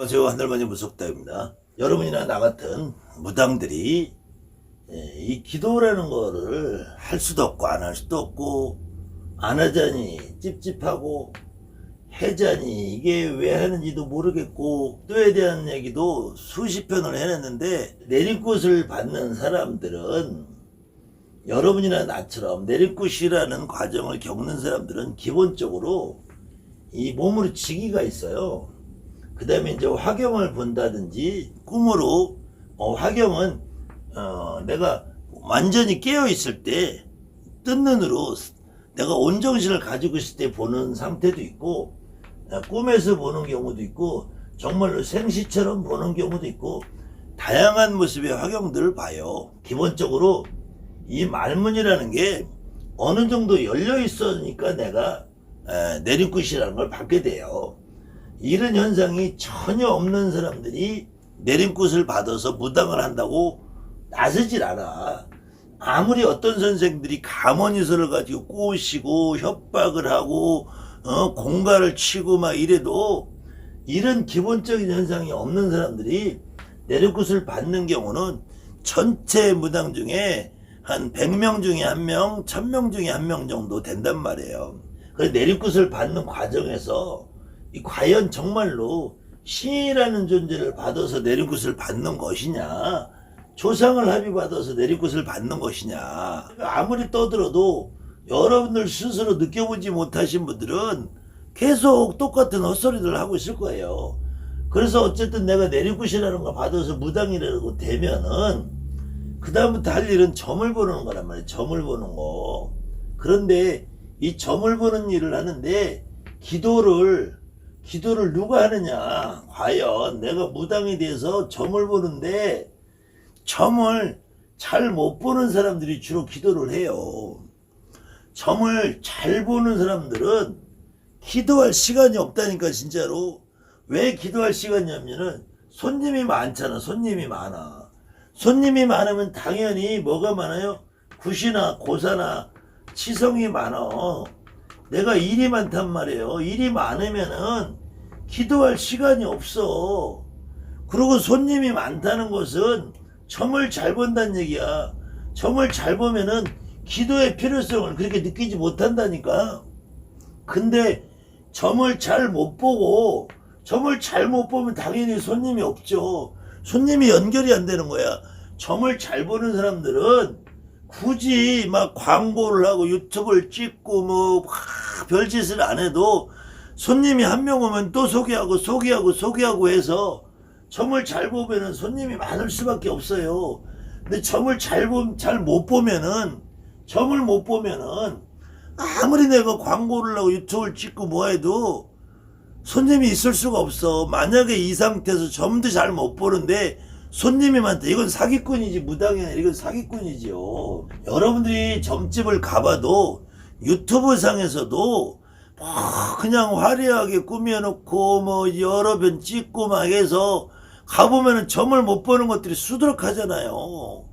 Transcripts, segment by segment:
안녕하세요. 한달만이 무속다입니다. 여러분이나 나 같은 무당들이 이 기도라는 거를 할 수도 없고 안 할 수도 없고 안 하자니 찝찝하고 해자니 이게 왜 하는지도 모르겠고 기도에 대한 얘기도 수십 편을 해냈는데 내리꽃을 받는 사람들은 여러분이나 나처럼 내리꽃이라는 과정을 겪는 사람들은 기본적으로 이 몸으로 지기가 있어요. 그 다음에 이제 화경을 본다든지 꿈으로 화경은 내가 완전히 깨어 있을 때 뜬 눈으로 내가 온정신을 가지고 있을 때 보는 상태도 있고 꿈에서 보는 경우도 있고 정말로 생시처럼 보는 경우도 있고 다양한 모습의 화경들을 봐요. 기본적으로 이 말문이라는 게 어느 정도 열려 있으니까 내가 내림굿이라는 걸 받게 돼요. 이런 현상이 전혀 없는 사람들이 내림굿을 받아서 무당을 한다고 나서질 않아. 아무리 어떤 선생들이 가모니서를 가지고 꼬시고 협박을 하고 공갈을 치고 막 이래도 이런 기본적인 현상이 없는 사람들이 내림굿을 받는 경우는 전체 무당 중에 한 100명 중에 1명, 1000명 중에 1명 정도 된단 말이에요. 그래서 내림굿을 받는 과정에서 과연 정말로 신이라는 존재를 받아서 내림굿을 받는 것이냐, 조상을 합의받아서 내림굿을 받는 것이냐, 아무리 떠들어도 여러분들 스스로 느껴보지 못하신 분들은 계속 똑같은 헛소리를 하고 있을 거예요. 그래서 어쨌든 내가 내림굿이라는 걸 받아서 무당이라고 되면은 그 다음부터 할 일은 점을 보는 거란 말이에요. 점을 보는 거. 그런데 이 점을 보는 일을 하는데 기도를 누가 하느냐? 과연 내가 무당이 돼서 점을 보는데 점을 잘 못 보는 사람들이 주로 기도를 해요. 점을 잘 보는 사람들은 기도할 시간이 없다니까. 진짜로. 왜 기도할 시간이 없냐면 손님이 많잖아. 손님이 많아. 손님이 많으면 당연히 뭐가 많아요? 굿이나 고사나 치성이 많아. 내가 일이 많단 말이에요. 일이 많으면은 기도할 시간이 없어. 그리고 손님이 많다는 것은 점을 잘 본다는 얘기야. 점을 잘 보면은 기도의 필요성을 그렇게 느끼지 못한다니까. 근데 점을 잘 못 보고, 점을 잘 못 보면 당연히 손님이 없죠. 손님이 연결이 안 되는 거야. 점을 잘 보는 사람들은 굳이 막 광고를 하고 유튜브를 찍고 뭐 별짓을 안 해도 손님이 한 명 오면 또 소개하고 해서 점을 잘 보면은 손님이 많을 수밖에 없어요. 근데 점을 잘 못 보면은 아무리 내가 광고를 하고 유튜브를 찍고 뭐 해도 손님이 있을 수가 없어. 만약에 이 상태에서 점도 잘 못 보는데 손님이 많다. 이건 사기꾼이지. 무당이 아니라 이건 사기꾼이지요. 여러분들이 점집을 가봐도 유튜브 상에서도 그냥 화려하게 꾸며놓고 뭐 여러 번 찍고 막 해서 가보면은 점을 못 보는 것들이 수두룩하잖아요.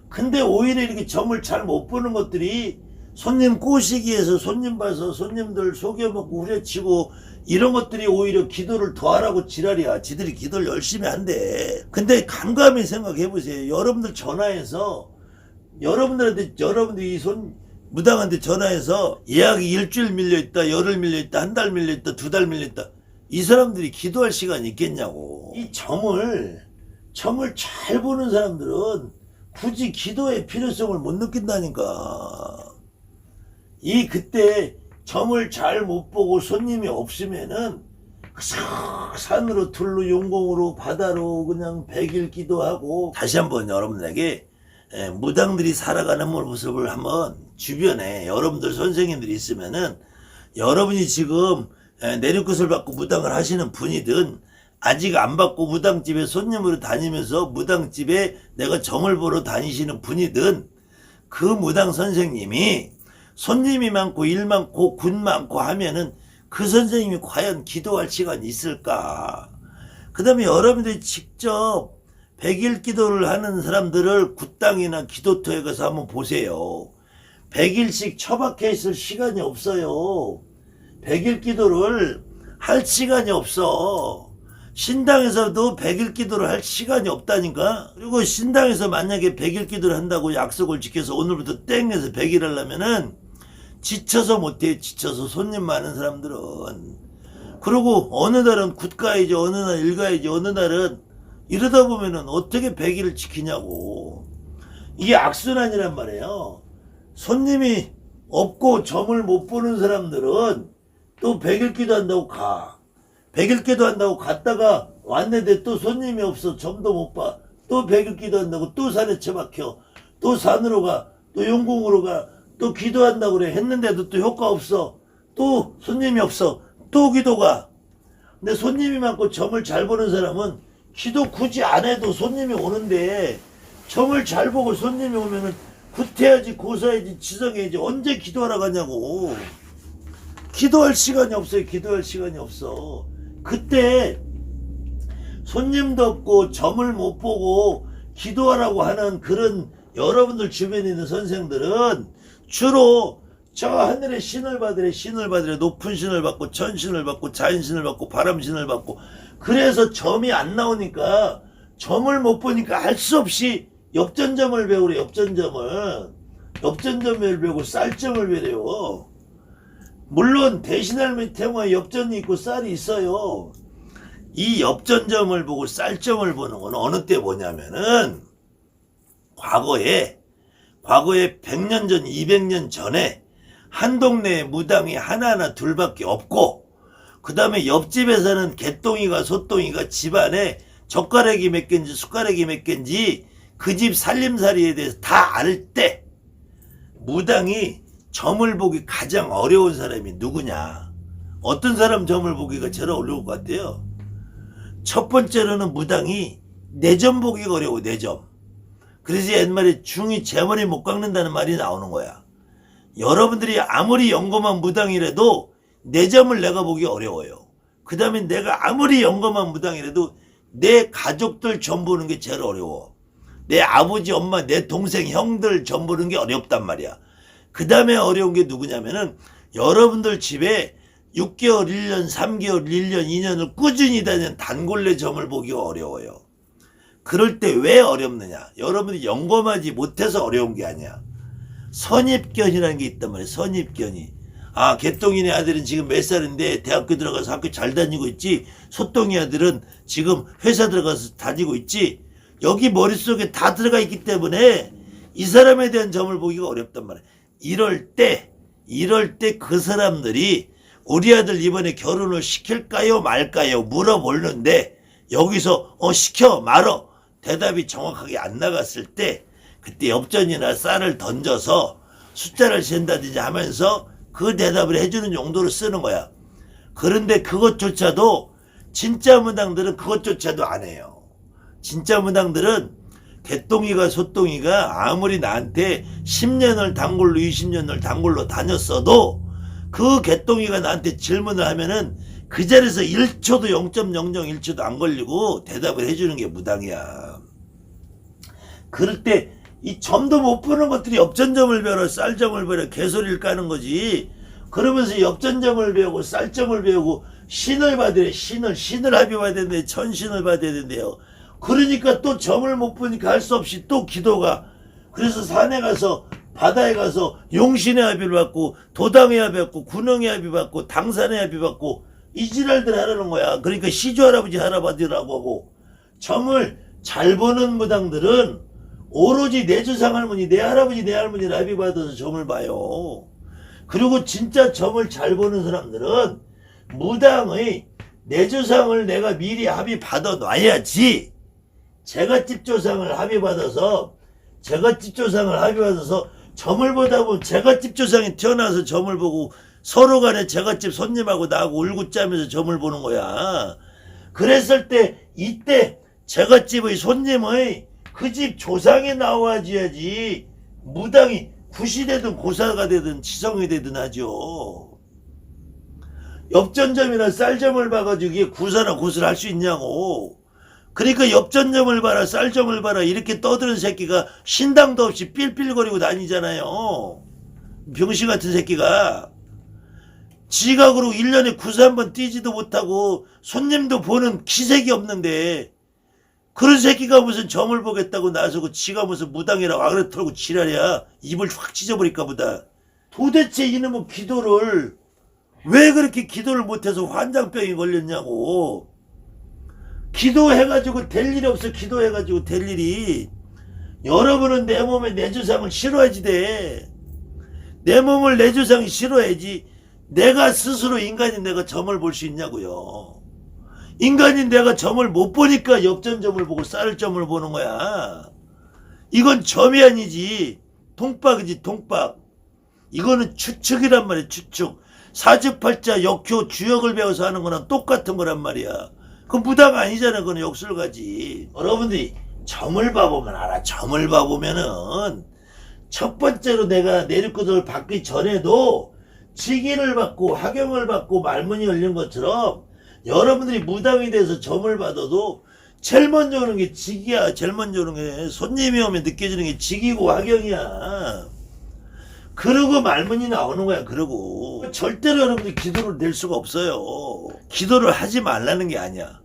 근데 오히려 이렇게 점을 잘 못 보는 것들이 손님 꼬시기 위해서 손님 봐서 손님들 속여먹고 후려치고 이런 것들이 오히려 기도를 더 하라고 지랄이야. 지들이 기도를 열심히 한대. 근데 감감히 생각해보세요. 여러분들 전화해서 여러분들이 무당한테 전화해서 예약이 일주일 밀려있다, 열흘 밀려있다, 한 달 밀려있다, 두 달 밀려있다. 이 사람들이 기도할 시간이 있겠냐고. 이 점을 잘 보는 사람들은 굳이 기도의 필요성을 못 느낀다니까. 그때 점을 잘 못 보고 손님이 없으면은 산으로 들로 용공으로 바다로 그냥 100일 기도하고. 다시 한번 여러분들에게 무당들이 살아가는 모습을 한번 주변에 여러분들 선생님들이 있으면은 여러분이 지금 내림굿을 받고 무당을 하시는 분이든 아직 안 받고 무당집에 손님으로 다니면서 무당집에 내가 점을 보러 다니시는 분이든 그 무당 선생님이 손님이 많고 일 많고 굿 많고 하면은 그 선생님이 과연 기도할 시간이 있을까? 그 다음에 여러분들이 직접 100일 기도를 하는 사람들을 굿당이나 기도터에 가서 한번 보세요. 100일씩 처박혀 있을 시간이 없어요. 100일 기도를 할 시간이 없어. 신당에서도 100일 기도를 할 시간이 없다니까. 그리고 신당에서 만약에 100일 기도를 한다고 약속을 지켜서 오늘부터 땡해서 100일 하려면은 지쳐서 못해. 지쳐서 손님 많은 사람들은. 그리고 어느 날은 굿가야지, 어느 날 일가야지, 어느 날은 이러다 보면은 어떻게 100일을 지키냐고. 이게 악순환이란 말이에요. 손님이 없고 점을 못 보는 사람들은 또 100일 기도한다고 가. 100일 기도한다고 갔다가 왔는데 또 손님이 없어. 점도 못 봐. 또 100일 기도한다고 또 산에 처박혀. 또 산으로 가. 또 용궁으로 가. 또 기도한다고 그래. 했는데도 또 효과 없어. 또 손님이 없어. 또 기도가. 근데 손님이 많고 점을 잘 보는 사람은 기도 굳이 안 해도 손님이 오는데 점을 잘 보고 손님이 오면은 굿해야지, 고사해야지, 지성해야지. 언제 기도하러 가냐고. 기도할 시간이 없어요. 기도할 시간이 없어. 그때 손님도 없고 점을 못 보고 기도하라고 하는 그런 여러분들 주변에 있는 선생들은 주로 저 하늘의 신을 받으래, 신을 받으래, 높은 신을 받고 천신을 받고 자연신을 받고 바람신을 받고. 그래서 점이 안 나오니까 점을 못 보니까 할 수 없이 엽전점을 배우래. 엽전점을 배우고 쌀점을 배워요. 물론 대신할 태모에 엽전이 있고 쌀이 있어요. 이 엽전점을 보고 쌀점을 보는 건 어느 때 보냐면은 과거에 100년 전, 200년 전에 한 동네에 무당이 하나하나 둘밖에 없고, 그 다음에 옆집에서는 개똥이가 소똥이가 집안에 젓가락이 몇 개인지 숟가락이 몇 개인지 그 집 살림살이에 대해서 다 알 때 무당이 점을 보기 가장 어려운 사람이 누구냐? 어떤 사람 점을 보기가 제일 어려울 것 같아요? 첫 번째로는 무당이 내점 보기가 어려워. 내점. 그래서 옛말에 중이 제 머리 못 깎는다는 말이 나오는 거야. 여러분들이 아무리 영검한 무당이라도 내점을 내가 보기 어려워요. 그 다음에 내가 아무리 영검한 무당이라도 내 가족들 점 보는 게 제일 어려워. 내 아버지, 엄마, 내 동생, 형들 점 보는 게 어렵단 말이야. 그 다음에 어려운 게 누구냐면은 여러분들 집에 6개월, 1년, 3개월, 1년, 2년을 꾸준히 다니는 단골레 점을 보기가 어려워요. 그럴 때 왜 어렵느냐? 여러분이 영검하지 못해서 어려운 게 아니야. 선입견이라는 게 있단 말이야. 선입견이. 아, 개똥이네 아들은 지금 몇 살인데 대학교 들어가서 학교 잘 다니고 있지. 소똥이 아들은 지금 회사 들어가서 다니고 있지. 여기 머릿속에 다 들어가 있기 때문에 이 사람에 대한 점을 보기가 어렵단 말이야. 이럴 때 그 사람들이 우리 아들 이번에 결혼을 시킬까요 말까요 물어보는데 여기서 시켜 말어 대답이 정확하게 안 나갔을 때 그때 엽전이나 쌀을 던져서 숫자를 센다든지 하면서 그 대답을 해주는 용도로 쓰는 거야. 그런데 그것조차도 진짜 무당들은 그것조차도 안 해요. 진짜 무당들은 개똥이가 소똥이가 아무리 나한테 10년을 단골로 20년을 단골로 다녔어도 그 개똥이가 나한테 질문을 하면은 그 자리에서 1초도 0.001초도 안 걸리고 대답을 해주는 게 무당이야. 그럴 때 이 점도 못 보는 것들이 엽전점을 배워라 쌀점을 배워라 개소리를 까는 거지. 그러면서 엽전점을 배우고 쌀점을 배우고 신을 받으래. 신을 합의받아야 되는데 천신을 받아야 된대요. 그러니까 또 점을 못 보니까 할 수 없이 또 기도가. 그래서 산에 가서 바다에 가서 용신의 합의를 받고 도당의 합의 받고 군왕의 합의 받고 당산의 합의 받고 이 지랄들 하라는 거야. 그러니까 시주 할아버지 할아버지라고 하고. 점을 잘 보는 무당들은 오로지 내 조상 할머니 내 할아버지 내 할머니를 합의 받아서 점을 봐요. 그리고 진짜 점을 잘 보는 사람들은 무당의 내 조상을 내가 미리 합의 받아 놔야지 제갓집 조상을 합의 받아서 점을 보다 보면 제갓집 조상이 태어나서 점을 보고 서로 간에 제갓집 손님하고 나하고 울고짜면서 점을 보는 거야. 그랬을 때 이때 제갓집의 손님의 그 집 조상이 나와줘야지 무당이 굿이 되든 고사가 되든 지성이 되든 하죠. 엽전점이나 쌀점을 봐가지고 이게 구사나 굿을 할 수 있냐고. 그러니까 엽전점을 봐라 쌀점을 봐라 이렇게 떠드는 새끼가 신당도 없이 삘삘거리고 다니잖아요. 병신 같은 새끼가. 지각으로 1년에 구스 한 번 뛰지도 못하고 손님도 보는 기색이 없는데 그런 새끼가 무슨 점을 보겠다고 나서고 지가 무슨 무당이라고 아그레 털고 지랄이야. 입을 확 찢어버릴까 보다. 도대체 이놈의 기도를 왜 그렇게 기도를 못해서 환장병이 걸렸냐고. 기도해가지고 될 일이 없어. 기도해가지고 될 일이. 여러분은 내 몸에 내 조상을 싫어야지 돼. 내 몸을 내 조상이 싫어야지. 내가 스스로 인간인 내가 점을 볼 수 있냐고요. 인간인 내가 점을 못 보니까 옆점점을 보고 쌀 점을 보는 거야. 이건 점이 아니지. 통박이지 통박. 이거는 추측이란 말이야. 추측. 사주팔자 역효 주역을 배워서 하는 거랑 똑같은 거란 말이야. 그 무당 아니잖아. 그건 역술가지. 여러분들이 점을 봐보면 알아. 점을 봐보면은 첫 번째로 내가 내륙구도를 받기 전에도 직인을 받고 하경을 받고 말문이 열린 것처럼 여러분들이 무당이 돼서 점을 받아도 제일 먼저 오는 게 직이야. 제일 먼저 오는 게 손님이 오면 느껴지는 게 직이고 하경이야. 그러고 말문이 나오는 거야. 그러고 절대로 여러분들이 기도를 낼 수가 없어요. 기도를 하지 말라는 게 아니야.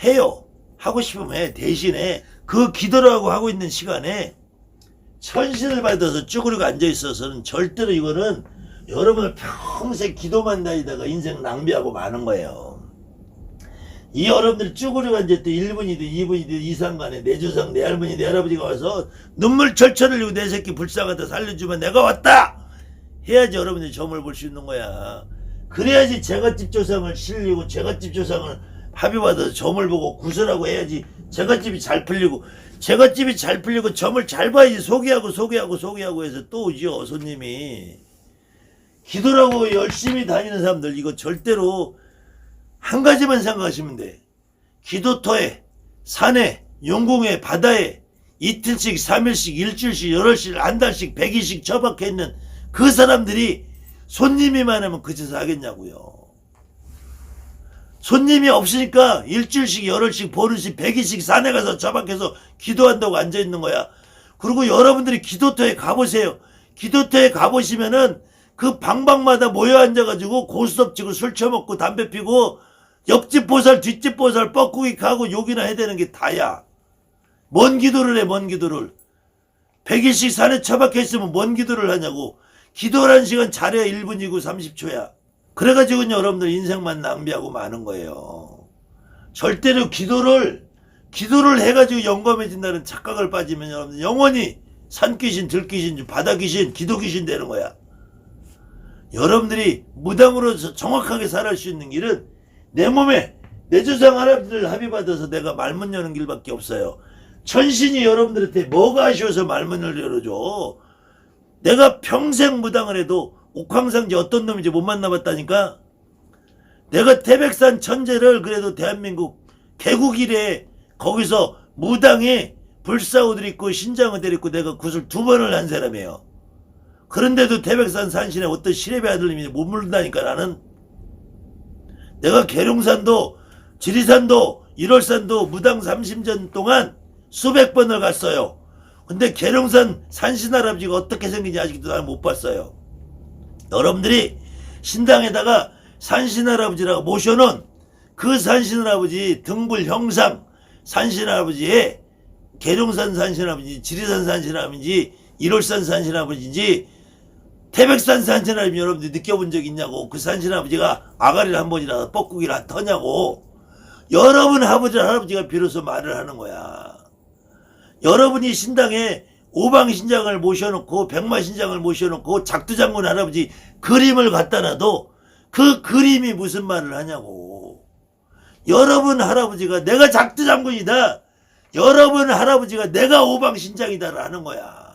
해요. 하고 싶으면 해. 대신에 그 기도라고 하고 있는 시간에 천신을 받아서 쭈그리고 앉아있어서는 절대로 이거는 여러분을 평생 기도만 다니다가 인생 낭비하고 마는 거예요. 이 여러분들 쭈그리고 앉았을 때 1분이든 2분이든 이상간에 내 조상 내 할머니 내 할아버지가 와서 눈물 철철 흘리고 내 새끼 불쌍하다 살려주면 내가 왔다 해야지 여러분들이 점을 볼 수 있는 거야. 그래야지 제갓집 조상을 실리고 제갓집 조상을 합의받아서 점을 보고 구슬하고 해야지 제갓집이 잘 풀리고 제갓집이 잘 풀리고 점을 잘 봐야지 소개하고 해서 또 오죠 손님이. 기도라고 열심히 다니는 사람들 이거 절대로 한 가지만 생각하시면 돼. 기도터에 산에 용궁에 바다에 이틀씩 3일씩 일주일씩 열흘씩 한 달씩 100일씩 처박혀 있는 그 사람들이 손님이 많으면 그 짓을 하겠냐고요. 손님이 없으니까 일주일씩 열흘씩 보름씩 100일씩 산에 가서 처박혀서 기도한다고 앉아있는 거야. 그리고 여러분들이 기도터에 가보세요. 기도터에 가보시면은 그 방방마다 모여 앉아가지고 고스톱 치고 술 처먹고 담배 피고 옆집 보살 뒷집 보살 뻐꾸기 가고 욕이나 해대는 게 다야. 뭔 기도를 해. 뭔 기도를. 100일씩 산에 처박혀 있으면 뭔 기도를 하냐고. 기도라는 시간 잘해야 1분이고 30초야. 그래가지고 여러분들 인생만 낭비하고 마는 거예요. 절대로 기도를 해가지고 영감해진다는 착각을 빠지면 여러분들 영원히 산귀신 들귀신 바다귀신 기도귀신 되는 거야. 여러분들이 무당으로서 정확하게 살아갈 수 있는 길은 내 몸에 내 조상 할아버지를 합의받아서 내가 말문 여는 길밖에 없어요. 천신이 여러분들한테 뭐가 아쉬워서 말문을 열어줘. 내가 평생 무당을 해도 옥황상제 어떤 놈인지 못 만나봤다니까. 내가 태백산 천재를 그래도 대한민국 개국 이래 거기서 무당에 불사오들 있고 신장어들 있고 내가 굿을 2번을 한 사람이에요. 그런데도 태백산 산신에 어떤 시래비 아들님이 못 물른다니까. 나는 내가 계룡산도 지리산도 1월산도 무당 30전 동안 수백 번을 갔어요. 근데 계룡산 산신할아버지가 어떻게 생긴지 아직도 나는 못 봤어요. 여러분들이 신당에다가 산신할아버지라고 모셔놓은 그 산신할아버지 등불 형상 산신할아버지의 계룡산 산신할아버지 지리산 산신할아버지 1월산 산신할아버지인지 태백산 산신할아버지 여러분들 느껴본 적 있냐고. 그 산신할아버지가 아가리를 한 번이라도 뻐꾸기를 터냐고. 여러분 아버지 할아버지가 비로소 말을 하는 거야. 여러분이 신당에 오방신장을 모셔놓고 백마신장을 모셔놓고 작두장군 할아버지 그림을 갖다 놔도 그 그림이 무슨 말을 하냐고. 여러분 할아버지가 내가 작두장군이다. 여러분 할아버지가 내가 오방신장이다라는 거야.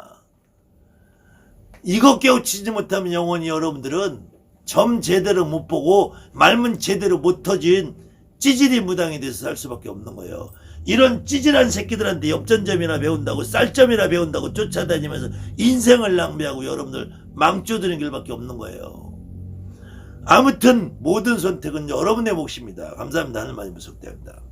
이거 깨우치지 못하면 영원히 여러분들은 점 제대로 못 보고 말문 제대로 못 터진 찌질이 무당이 돼서 살 수밖에 없는 거예요. 이런 찌질한 새끼들한테 엽전점이나 배운다고 쌀점이나 배운다고 쫓아다니면서 인생을 낭비하고 여러분들 망쳐드는 길밖에 없는 거예요. 아무튼 모든 선택은 여러분의 몫입니다. 감사합니다. 하늘만이 무속대합니다.